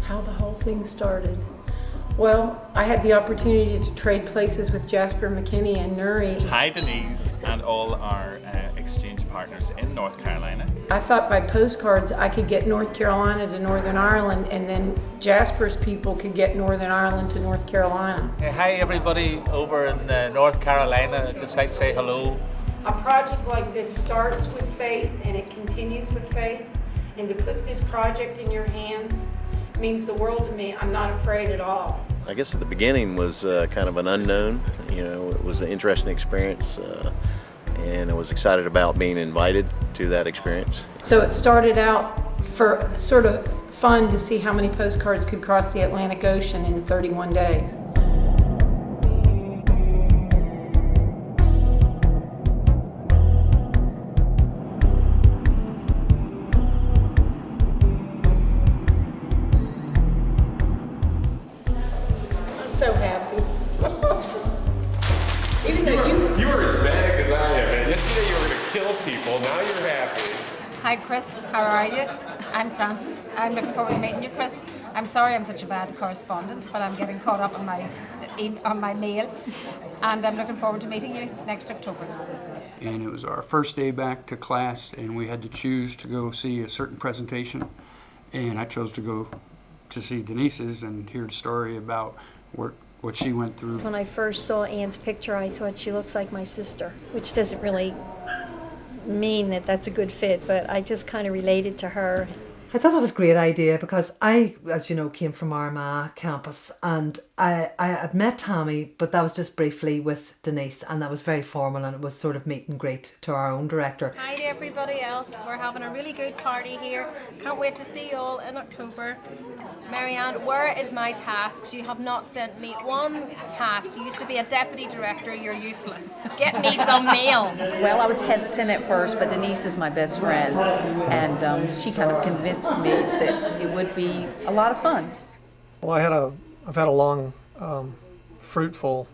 How the whole thing started. Well, I had the opportunity to trade places with Jasper McKinney and Newry. Hi Denise and all our exchange partners in North Carolina. I thought by postcards I could get North Carolina to Northern Ireland, and then Jasper's people could get Northern Ireland to North Carolina. Hey, hi everybody over in North Carolina. I'd just like to say hello. A project like this starts with faith and it continues with faith, and to put this project in your hands means the world to me. I'm not afraid at all. I guess at the beginning was kind of an unknown. You know, it was an interesting experience, and I was excited about being invited to that experience. So it started out for sort of fun to see how many postcards could cross the Atlantic Ocean in 31 days. So happy. Even though you were as bad as I am. And yesterday you were going to kill people. Now you're happy. Hi Chris, how are you? I'm Frances. I'm looking forward to meeting you, Chris. I'm sorry I'm such a bad correspondent, but I'm getting caught up on my mail, and I'm looking forward to meeting you next October. And it was our first day back to class, and we had to choose to go see a certain presentation, and I chose to go to see Denise's and hear the story about what she went through. When I first saw Anne's picture, I thought she looks like my sister, which doesn't really mean that that's a good fit, but I just kind of related to her. I thought that was a great idea because I, as you know, came from Armagh campus, and I had met Tammy, but that was just briefly with Denise, and that was very formal, and it was sort of meet and greet to our own director. Hi to everybody else. We're having a really good party here. Can't wait to see you all in October. Marianne, where is my tasks? You have not sent me one task. You used to be a deputy director. You're useless. Get me some mail. Well, I was hesitant at first, but Denise is my best friend, and she kind of convinced me that it would be a lot of fun. Well, I've had a long, fruitful,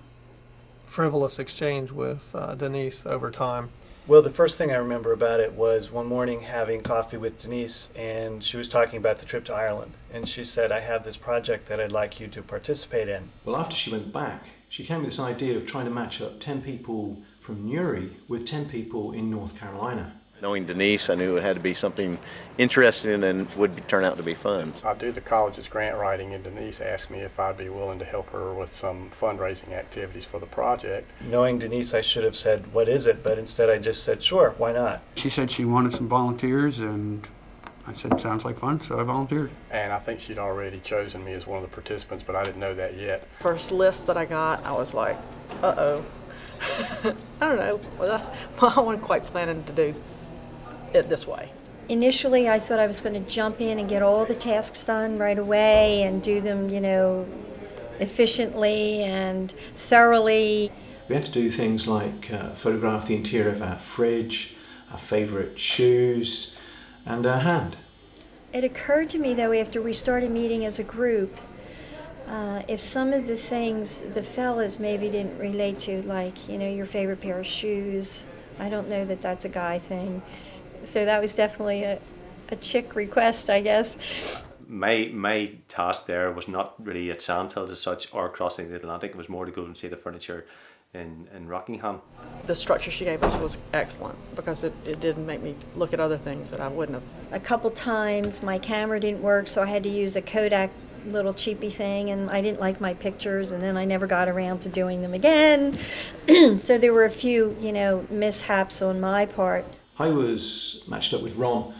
frivolous exchange with Denise over time. Well, the first thing I remember about it was one morning having coffee with Denise, and she was talking about the trip to Ireland. And she said, I have this project that I'd like you to participate in. Well, after she went back, she came with this idea of trying to match up 10 people from Newry with 10 people in North Carolina. Knowing Denise, I knew it had to be something interesting and would turn out to be fun. I do the college's grant writing, and Denise asked me if I'd be willing to help her with some fundraising activities for the project. Knowing Denise, I should have said, what is it? But instead I just said, sure, why not? She said she wanted some volunteers, and I said, sounds like fun, so I volunteered. And I think she'd already chosen me as one of the participants, but I didn't know that yet. First list that I got, I was like, uh-oh. I don't know. I wasn't quite planning to do it this way. Initially, I thought I was going to jump in and get all the tasks done right away and do them, efficiently and thoroughly. We had to do things like photograph the interior of our fridge, our favourite shoes, and our hand. It occurred to me, though, after we started meeting as a group, if some of the things the fellas maybe didn't relate to, like, your favorite pair of shoes, I don't know that that's a guy thing. So that was definitely a chick request, I guess. My task there was not really at Sandhills as such or crossing the Atlantic. It was more to go and see the furniture in Rockingham. The structure she gave us was excellent because it didn't make me look at other things that I wouldn't have. A couple times my camera didn't work, so I had to use a Kodak little cheapy thing, and I didn't like my pictures, and then I never got around to doing them again. So there were a few, mishaps on my part. I was matched up with Ron,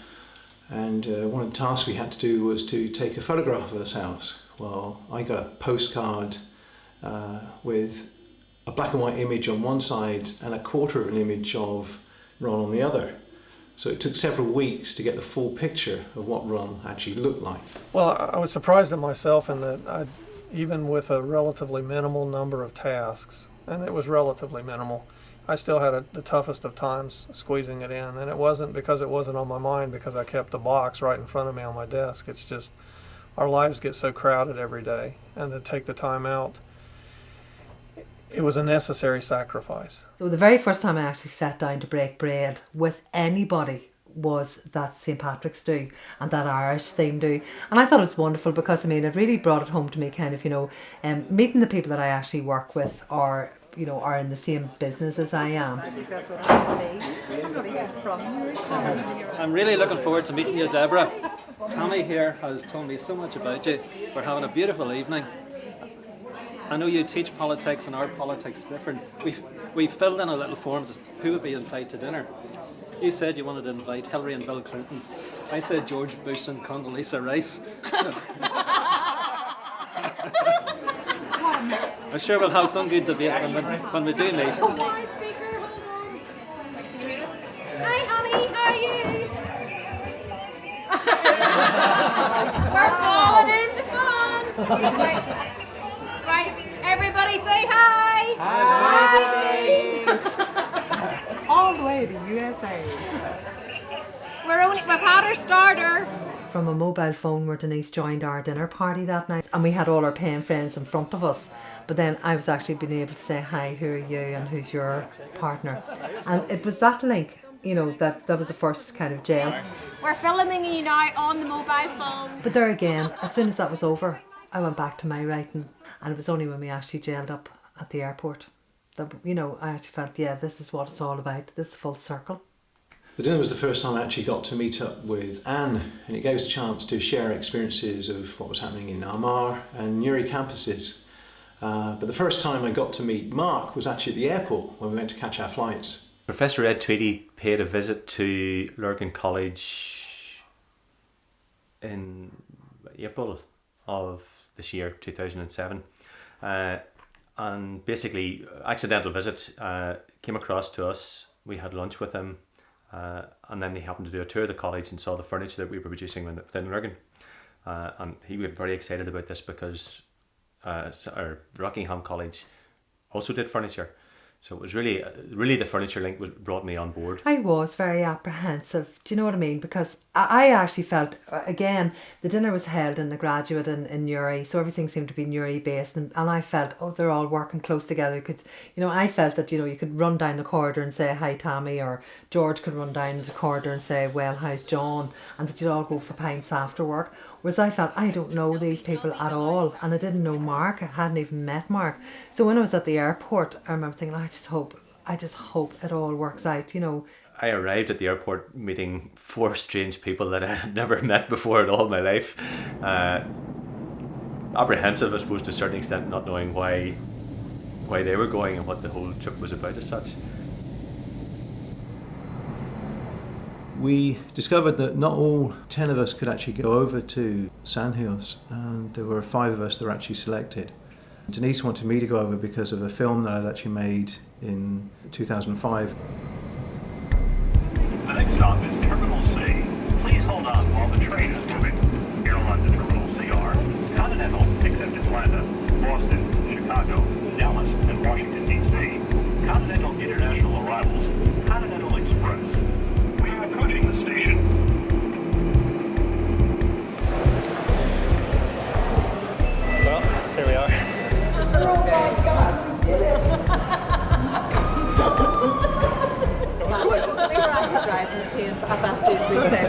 and one of the tasks we had to do was to take a photograph of ourselves. Well, I got a postcard with a black and white image on one side and a quarter of an image of Ron on the other. So it took several weeks to get the full picture of what Ron actually looked like. Well, I was surprised at myself in that even with a relatively minimal number of tasks, and it was relatively minimal, I still had the toughest of times squeezing it in. And it wasn't because it wasn't on my mind, because I kept the box right in front of me on my desk. It's just our lives get so crowded every day, and to take the time out, it was a necessary sacrifice. So the very first time I actually sat down to break bread with anybody was that St. Patrick's do and that Irish theme do. And I thought it was wonderful because, I mean, it really brought it home to me kind of, meeting the people that I actually work with are in the same business as I am. I'm really looking forward to meeting you, Deborah. Tammy here has told me so much about you. We're having a beautiful evening. I know you teach politics and our politics is different. We filled in a little form to who would be invited to dinner. You said you wanted to invite Hillary and Bill Clinton. I said George Bush and Condoleezza Rice. I'm sure we'll have some good debate when we do meet. Hi, speaker, hold on. Hi, honey, how are you? We're falling into fun. Right, everybody say hi. Hi. All the way to USA. We've had our starter. From a mobile phone where Denise joined our dinner party that night, and we had all our paying friends in front of us, but then I was actually being able to say, hi, who are you and who's your partner? And it was that link, that was the first kind of gel. We're filming you now on the mobile phone. But there again, as soon as that was over, I went back to my writing, and it was only when we actually gelled up at the airport that, I actually felt, yeah, this is what it's all about, this is full circle. The dinner was the first time I actually got to meet up with Anne, and it gave us a chance to share experiences of what was happening in Armagh and Newry campuses. But the first time I got to meet Mark was actually at the airport when we went to catch our flights. Professor Ed Tweedy paid a visit to Lurgan College in April of this year, 2007. And basically, accidental visit, came across to us. We had lunch with him. And then he happened to do a tour of the college and saw the furniture that we were producing within Lurgan. And he was very excited about this because our Rockingham College also did furniture. So it was really the furniture link brought me on board. I was very apprehensive, do you know what I mean? Because I actually felt, again, the dinner was held in the graduate in Newry, so everything seemed to be Newry based, and I felt, they're all working close together. I felt that, you could run down the corridor and say, hi Tammy, or George could run down the corridor and say, well, how's John? And that you'd all go for pints after work. Whereas I felt, I don't know these people at all, and I didn't know Mark, I hadn't even met Mark. So when I was at the airport, I remember thinking, I just hope it all works out, I arrived at the airport meeting 4 strange people that I had never met before in all my life. Apprehensive, I suppose, to a certain extent, not knowing why they were going and what the whole trip was about as such. We discovered that not all 10 of us could actually go over to Sandhills, and there were 5 of us that were actually selected. Denise wanted me to go over because of a film that I'd actually made in 2005. The next stop is Terminal C. Please hold on while the train is moving. Airlines at Terminal C are Continental, except Atlanta, Boston, Chicago, Dallas, and Washington, D.C. Continental International arrivals, Continental Express. We are approaching the station. Well, here we are. Oh my God, we did it! We were actually driving the plane at that stage. We'd said,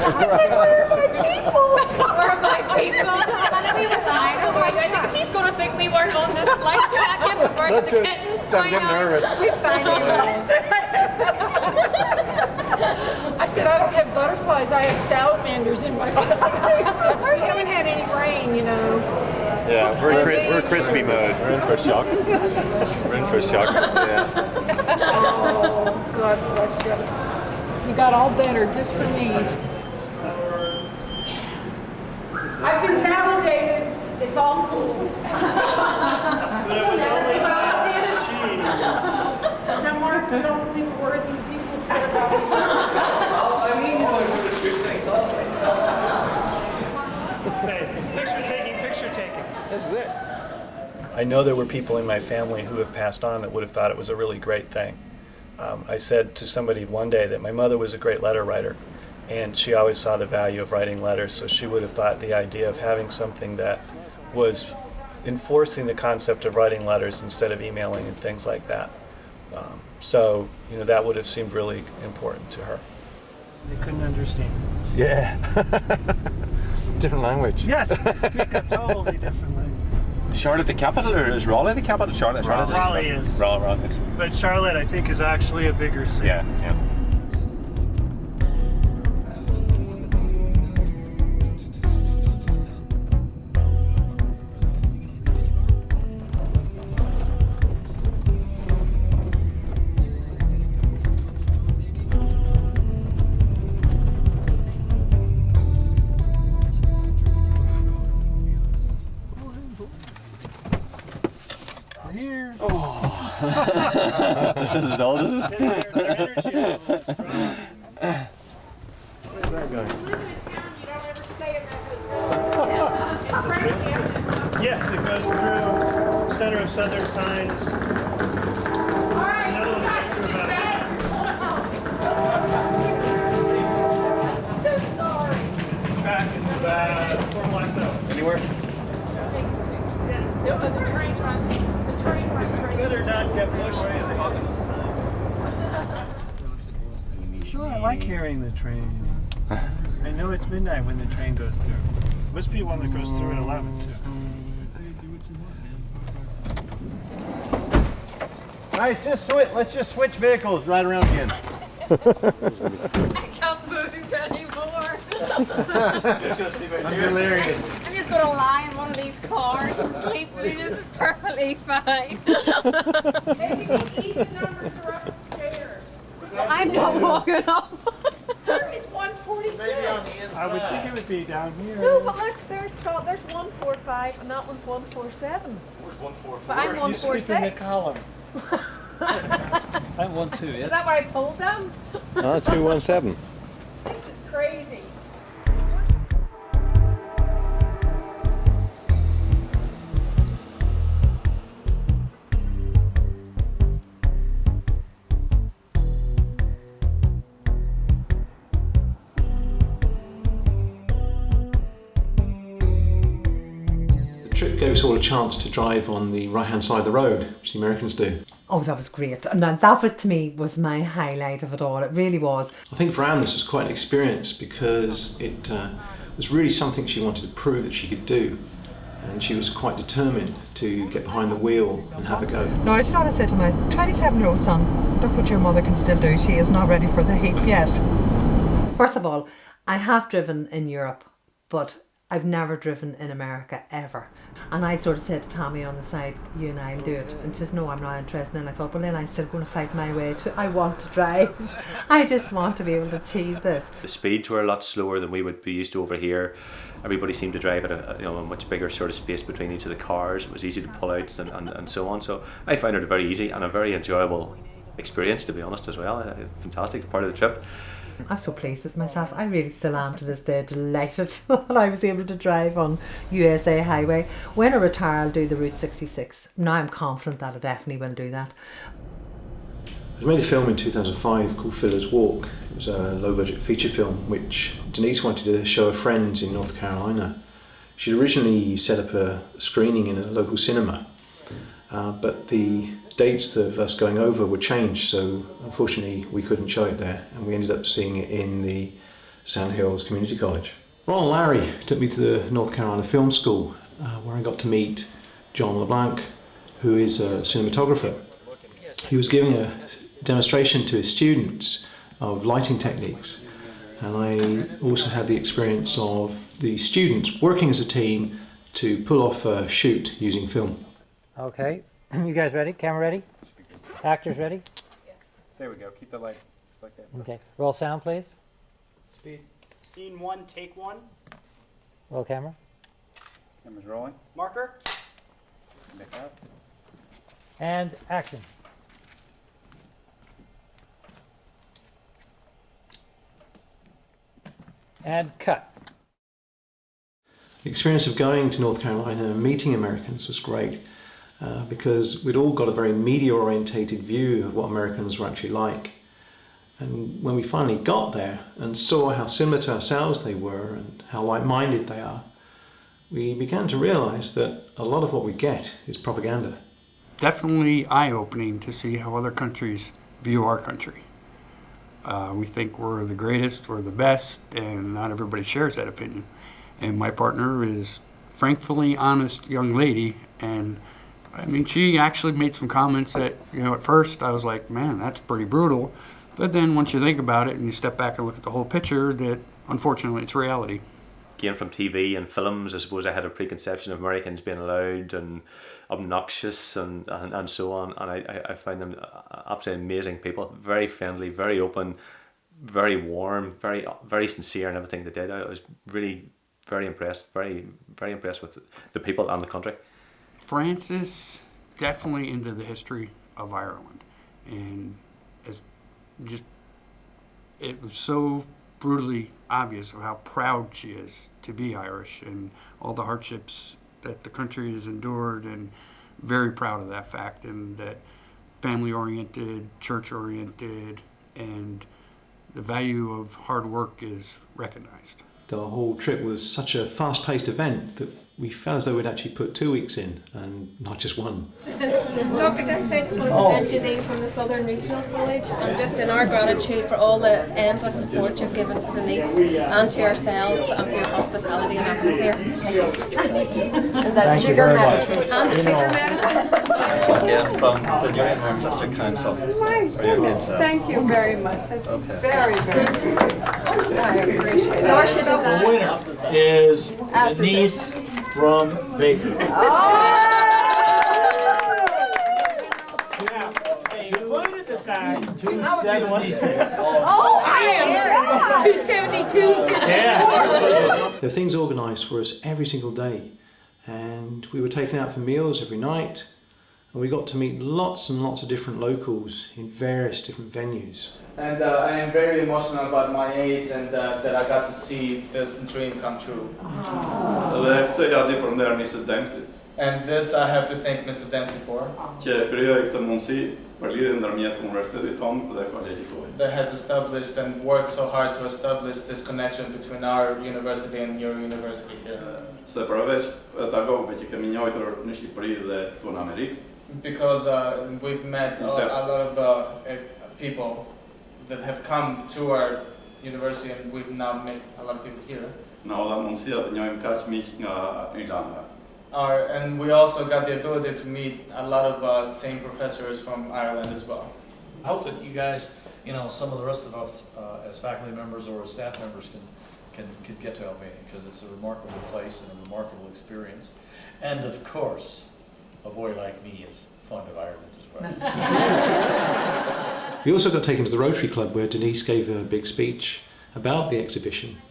I said, where are my people? Where are my people? And we was I think she's going to think we weren't on this flight. She's not giving birth to kittens. I'm getting nervous. We finally I said, I don't have butterflies, I have salamanders in my stomach. We haven't had any rain, Yeah, we're crispy mode. We're in for shock. Yeah. Oh, God bless you. You got all better just for me. I've been validated. It's all cool. Now, Mark, I don't believe a word these people said about me. I mean, it's good things, honestly. Picture taking. This is it. I know there were people in my family who have passed on that would have thought it was a really great thing. I said to somebody one day that my mother was a great letter writer, and she always saw the value of writing letters, so she would have thought the idea of having something that was enforcing the concept of writing letters instead of emailing and things like that. So, that would have seemed really important to her. They couldn't understand. Yeah. Different language. Yes, they speak a totally different language. Charlotte the capital, or is Raleigh the capital? Charlotte. Raleigh is. Raleigh. But Charlotte, I think, is actually a bigger city. Yeah. Here. Oh. This is it all, this is? Where's that going? Yes, it goes through center of Southern Pines. So sorry. Back is about 4 blocks out. Anywhere? The train runs. The train runs right. Better not get pushed. Sure, I like hearing the train. I know it's midnight when the train goes through. Must be one that goes through at 11 too. Guys, let's just switch vehicles right around again. I can't move anymore. I'm delirious. I'm just going to lie in one of these cars and sleep. This is perfectly fine. Maybe the numbers are upstairs. I'm not walking up. Where is 146? I would think it would be down here. No, but look, there's 145 and that one's 147. Where's 144? But I'm 146. You sleep in the column. I'm 128. Is that where I pole dance? 217. This is crazy. The trip gave us all a chance to drive on the right-hand side of the road, which the Americans do. Oh, that was great. And that was, to me, was my highlight of it all. It really was. I think for Anne this was quite an experience because it was really something she wanted to prove that she could do. And she was quite determined to get behind the wheel and have a go. No, I started to say to my 27-year-old son, look what your mother can still do. She is not ready for the heat yet. First of all, I have driven in Europe, but I've never driven in America ever. And I sort of said to Tommy on the side, you and I'll do it. And she says, no, I'm not interested. And I thought, well, then I'm still going to fight my way to, I want to drive. I just want to be able to achieve this. The speeds were a lot slower than we would be used to over here. Everybody seemed to drive at a much bigger sort of space between each of the cars. It was easy to pull out and so on. So I found it very easy and a very enjoyable experience, to be honest, as well. A fantastic part of the trip. I'm so pleased with myself. I really still am to this day delighted that I was able to drive on USA Highway. When I retire, I'll do the Route 66. Now I'm confident that I definitely will do that. I made a film in 2005 called Fiddler's Walk. It was a low-budget feature film which Denise wanted to show her friends in North Carolina. She'd originally set up a screening in a local cinema, but the dates of us going over were changed, so unfortunately we couldn't show it there, and we ended up seeing it in the Sandhills Community College. Ron and Larry took me to the North Carolina Film School, where I got to meet John LeBlanc, who is a cinematographer. He was giving a demonstration to his students of lighting techniques, and I also had the experience of the students working as a team to pull off a shoot using film. Okay, you guys ready? Camera ready? Actors ready? There we go. Keep the light just like that. Okay. Roll sound, please. Speed. Scene 1, take 1. Roll camera. Camera's rolling. Marker. Make out. And action. And cut. The experience of going to North Carolina and meeting Americans was great because we'd all got a very media-orientated view of what Americans were actually like. And when we finally got there and saw how similar to ourselves they were and how like-minded they are, we began to realize that a lot of what we get is propaganda. Definitely eye-opening to see how other countries view our country. We think we're the greatest, we're the best, and not everybody shares that opinion. And my partner is frankly honest young lady, and I mean, she actually made some comments that, you know, at first I was like, man, that's pretty brutal. But then once you think about it and you step back and look at the whole picture, that unfortunately it's reality. Again, from TV and films, I suppose I had a preconception of Americans being loud and obnoxious and so on. And I find them absolutely amazing people, very friendly, very open, very warm, very sincere in everything they did. I was really very impressed, very impressed with the people and the country. France is definitely into the history of Ireland, and it was so brutally obvious of how proud she is to be Irish and all the hardships that the country has endured, and very proud of that fact, and that family-oriented, church-oriented, and the value of hard work is recognized. The whole trip was such a fast-paced event that we felt as though we'd actually put 2 weeks in and not just one. Dr. Dempsey, I just want to present you these from the Southern Regional College, and just in our gratitude for all the endless support you've given to Denise and to yourselves, and for your hospitality and having us here. And that sugar medicine. And the sugar medicine. Again, from the Newry and North District Council. Thank you very much. That's very, very good. I appreciate it. The winner is Denise from Baker. Included the tax, 276. Oh, I am 272. There were things organised for us every single day, and we were taken out for meals every night, and we got to meet lots and lots of different locals in various different venues. And I am very emotional about my age and that I got to see this dream come true. And this I have to thank Mr. Dempsey for. That has established and worked so hard to establish this connection between our university and your university here. Because we've met a lot of people that have come to our university, and we've now met a lot of people here. And we also got the ability to meet a lot of same professors from Ireland as well. I hope that you guys, you know, some of the rest of us as faculty members or as staff members can get to Albania, because it's a remarkable place and a remarkable experience. And of course, a boy like me is fond of Ireland as well. We also got taken to the Rotary Club, where Denise gave a big speech about the exhibition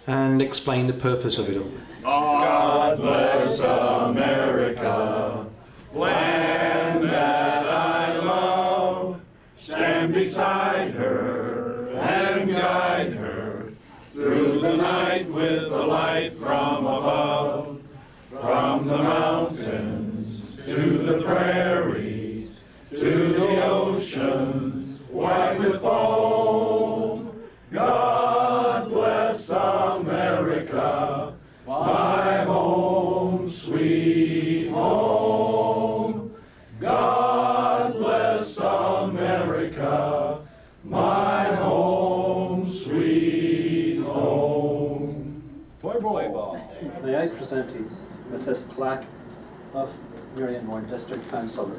and explained the purpose of it all. God bless America, land that I love. Stand beside her and guide her through the night with the light from above. From the mountains to the prairies, to the oceans, white with foam. God bless America, my home, sweet home. God bless America, my home, sweet home. Toy ball. May I present you with this plaque of Newry and Mourne District Council,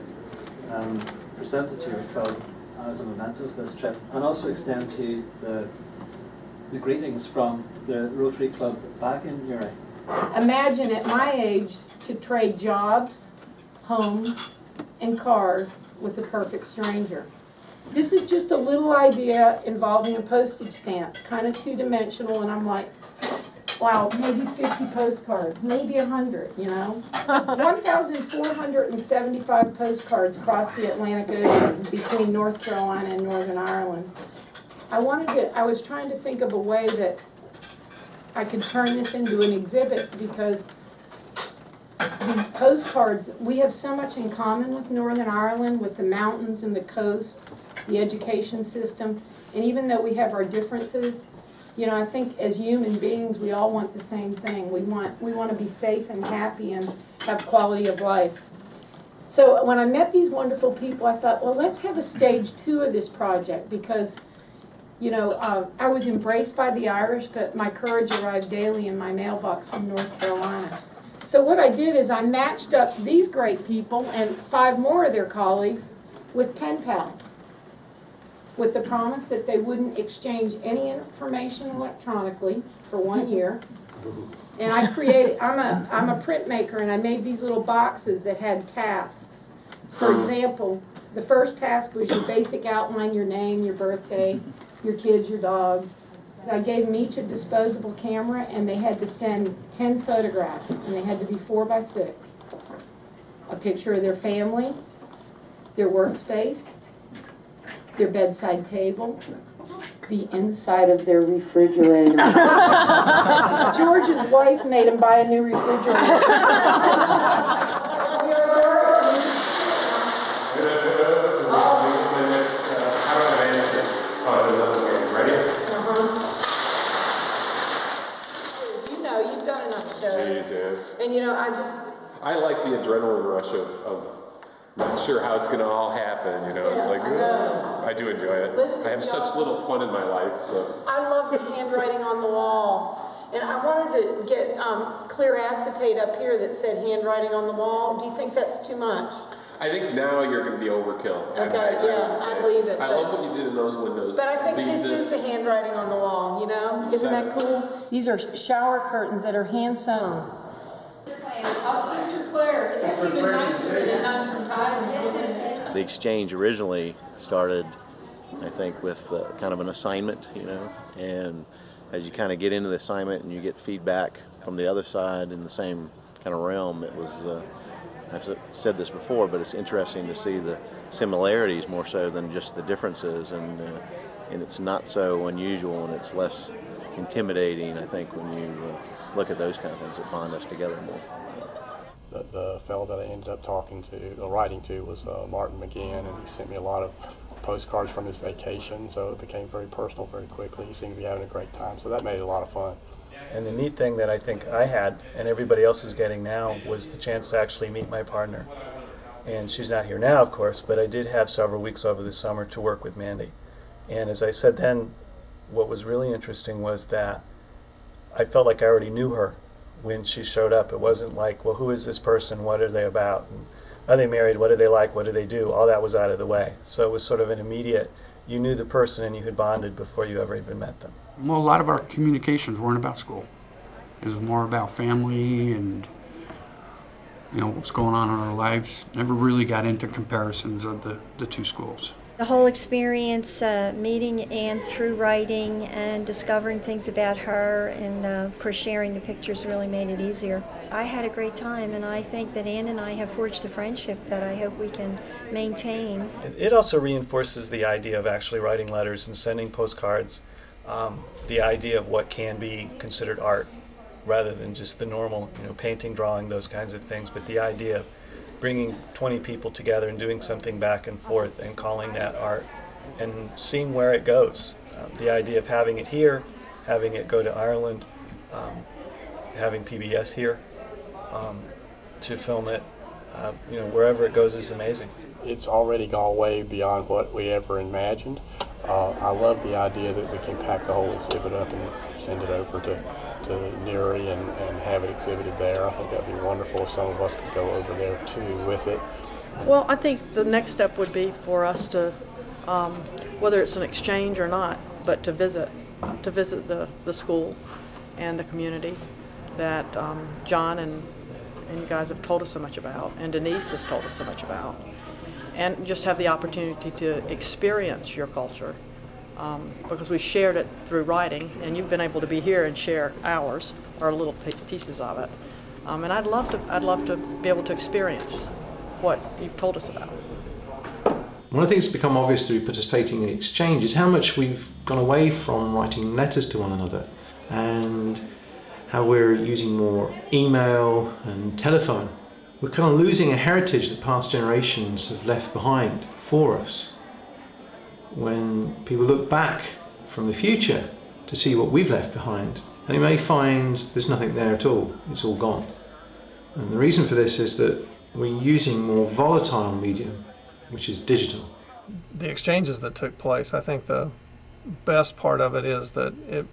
presented to your club as a memento of this trip, and also extend to you the greetings from the Rotary Club back in Newry. Imagine at my age to trade jobs, homes, and cars with a perfect stranger. This is just a little idea involving a postage stamp, kind of two-dimensional, and I'm like, wow, maybe 50 postcards, maybe 100, you know? 1,475 postcards across the Atlantic Ocean between North Carolina and Northern Ireland. I was trying to think of a way that I could turn this into an exhibit, because these postcards, we have so much in common with Northern Ireland, with the mountains and the coast, the education system, and even though we have our differences, you know, I think as human beings, we all want the same thing. We want to be safe and happy and have quality of life. So when I met these wonderful people, I thought, well, let's have a stage 2 of this project, because You know, I was embraced by the Irish, but my courage arrived daily in my mailbox from North Carolina. So what I did is I matched up these great people and 5 more of their colleagues with pen pals, with the promise that they wouldn't exchange any information electronically for 1 year. And I created, I'm a printmaker, and I made these little boxes that had tasks. For example, the first task was your basic outline, your name, your birthday, your kids, your dogs. I gave them each a disposable camera, and they had to send 10 photographs, and they had to be 4 by 6. A picture of their family, their workspace, their bedside table, the inside of their refrigerator. George's wife made him buy a new refrigerator. You've done enough shows. And I like the adrenaline rush of not sure how it's going to all happen, it's like, I do enjoy it. Listen, I have such little fun in my life, so. I love the handwriting on the wall. And I wanted to get clear acetate up here that said handwriting on the wall. Do you think that's too much? I think now you're going to be overkill. Okay, I'd leave it. I love what you did in those windows. But I think this is the handwriting on the wall, Isn't that cool? These are shower curtains that are hand sewn. Sister Claire, that's even nicer than a nun from Thailand. The exchange originally started, I think, with kind of an assignment, and as you kind of get into the assignment and you get feedback from the other side in the same kind of realm, it was, I've said this before, but it's interesting to see the similarities more so than just the differences, and it's not so unusual and it's less intimidating, I think, when you look at those kind of things that bond us together more. The fellow that I ended up writing to was Martin McGinn, and he sent me a lot of postcards from his vacation, so it became very personal very quickly. He seemed to be having a great time, so that made it a lot of fun. And the neat thing that I think I had, and everybody else is getting now, was the chance to actually meet my partner. And she's not here now, of course, but I did have several weeks over the summer to work with Mandy. And as I said then, what was really interesting was that I felt like I already knew her when she showed up. It wasn't like, well, who is this person? What are they about? And are they married? What do they like? What do they do? All that was out of the way. So it was sort of an immediate, you knew the person and you had bonded before you ever even met them. Well, a lot of our communications weren't about school. It was more about family and, what's going on in our lives. Never really got into comparisons of the 2 schools. The whole experience, meeting Anne through writing and discovering things about her, and of course sharing the pictures really made it easier. I had a great time, and I think that Anne and I have forged a friendship that I hope we can maintain. It also reinforces the idea of actually writing letters and sending postcards, the idea of what can be considered art, rather than just the normal, painting, drawing, those kinds of things, but the idea of bringing 20 people together and doing something back and forth and calling that art and seeing where it goes. The idea of having it here, having it go to Ireland, having PBS here to film it, wherever it goes is amazing. It's already gone way beyond what we ever imagined. I love the idea that we can pack the whole exhibit up and send it over to Newry and have it exhibited there. I think that'd be wonderful if some of us could go over there too with it. Well, I think the next step would be for us to, whether it's an exchange or not, but to visit the school and the community that John and you guys have told us so much about, and Denise has told us so much about, and just have the opportunity to experience your culture. Because we've shared it through writing, and you've been able to be here and share ours, or little pieces of it. And I'd love to be able to experience what you've told us about. One of the things that's become obvious through participating in exchange is how much we've gone away from writing letters to one another, and how we're using more email and telephone. We're kind of losing a heritage that past generations have left behind for us. When people look back from the future to see what we've left behind, they may find there's nothing there at all, it's all gone. And the reason for this is that we're using more volatile medium, which is digital. The exchanges that took place, I think the best part of it is that it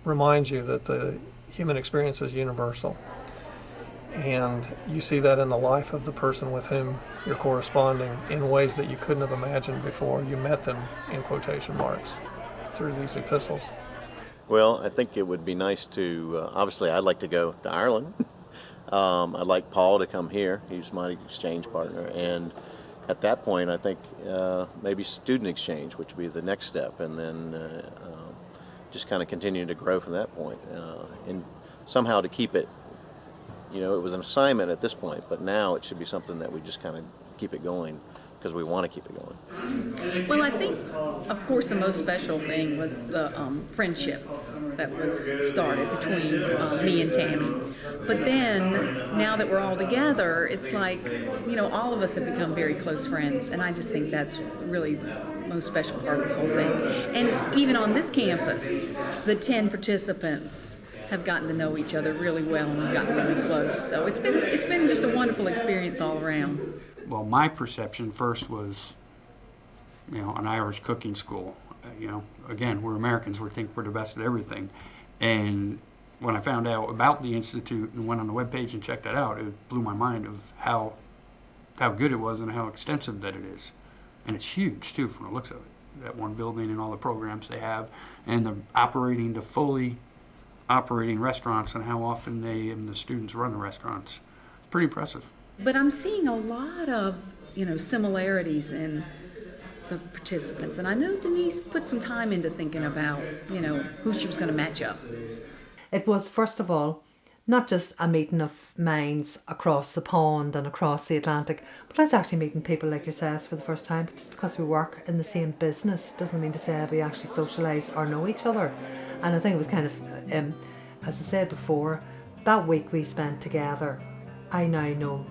reminds you that the human experience is universal. And you see that in the life of the person with whom you're corresponding in ways that you couldn't have imagined before you met them, in quotation marks, through these epistles. Well, I think it would be nice to, obviously I'd like to go to Ireland. I'd like Paul to come here. He's my exchange partner. And at that point, I think maybe student exchange, which would be the next step, and then just kind of continue to grow from that point. And somehow to keep it, you know, it was an assignment at this point, but now it should be something that we just kind of keep it going because we want to keep it going. Well, I think, of course, the most special thing was the friendship that was started between me and Tammy. But then, now that we're all together, it's like, you know, all of us have become very close friends, and I just think that's really the most special part of the whole thing. And even on this campus, the 10 participants have gotten to know each other really well and gotten really close. So it's been just a wonderful experience all around. Well, my perception first was, you know, an Irish cooking school. You know, again, we're Americans, we think we're the best at everything. And when I found out about the Institute and went on the webpage and checked that out, it blew my mind of how good it was and how extensive that it is. And it's huge, too, from the looks of it. That one building and all the programs they have, and the fully operating restaurants and how often they and the students run the restaurants. It's pretty impressive. But I'm seeing a lot of, you know, similarities in the participants. And I know Denise put some time into thinking about, you know, who she was going to match up. It was, first of all, not just a meeting of minds across the pond and across the Atlantic, but I was actually meeting people like yourselves for the first time. But just because we work in the same business doesn't mean to say that we actually socialise or know each other. And I think it was kind of, as I said before, that week we spent together, I now know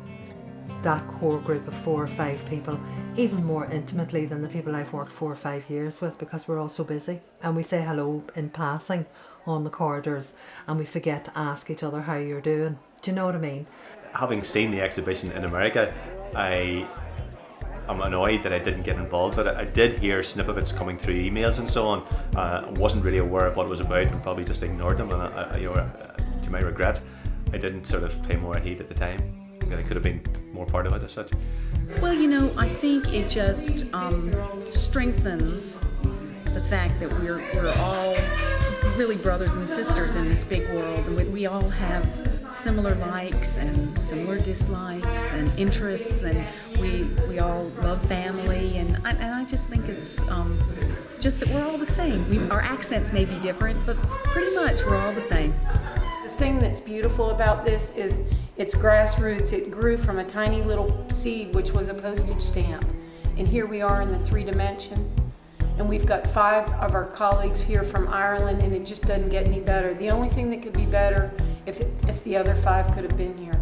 that core group of 4 or 5 people even more intimately than the people I've worked 4 or 5 years with, because we're all so busy and we say hello in passing on the corridors and we forget to ask each other how you're doing. Do you know what I mean? Having seen the exhibition in America, I'm annoyed that I didn't get involved with it. I did hear snippets coming through emails and so on. I wasn't really aware of what it was about and probably just ignored them, and to my regret, I didn't sort of pay more heed at the time. I could have been more part of it as such. Well, you know, I think it just strengthens the fact that we're all really brothers and sisters in this big world, and we all have similar likes and similar dislikes and interests, and we all love family, and I just think it's just that we're all the same. Our accents may be different, but pretty much we're all the same. The thing that's beautiful about this is it's grassroots. It grew from a tiny little seed, which was a postage stamp. And here we are in the 3-dimension. And we've got 5 of our colleagues here from Ireland, and it just doesn't get any better. The only thing that could be better if the other 5 could have been here.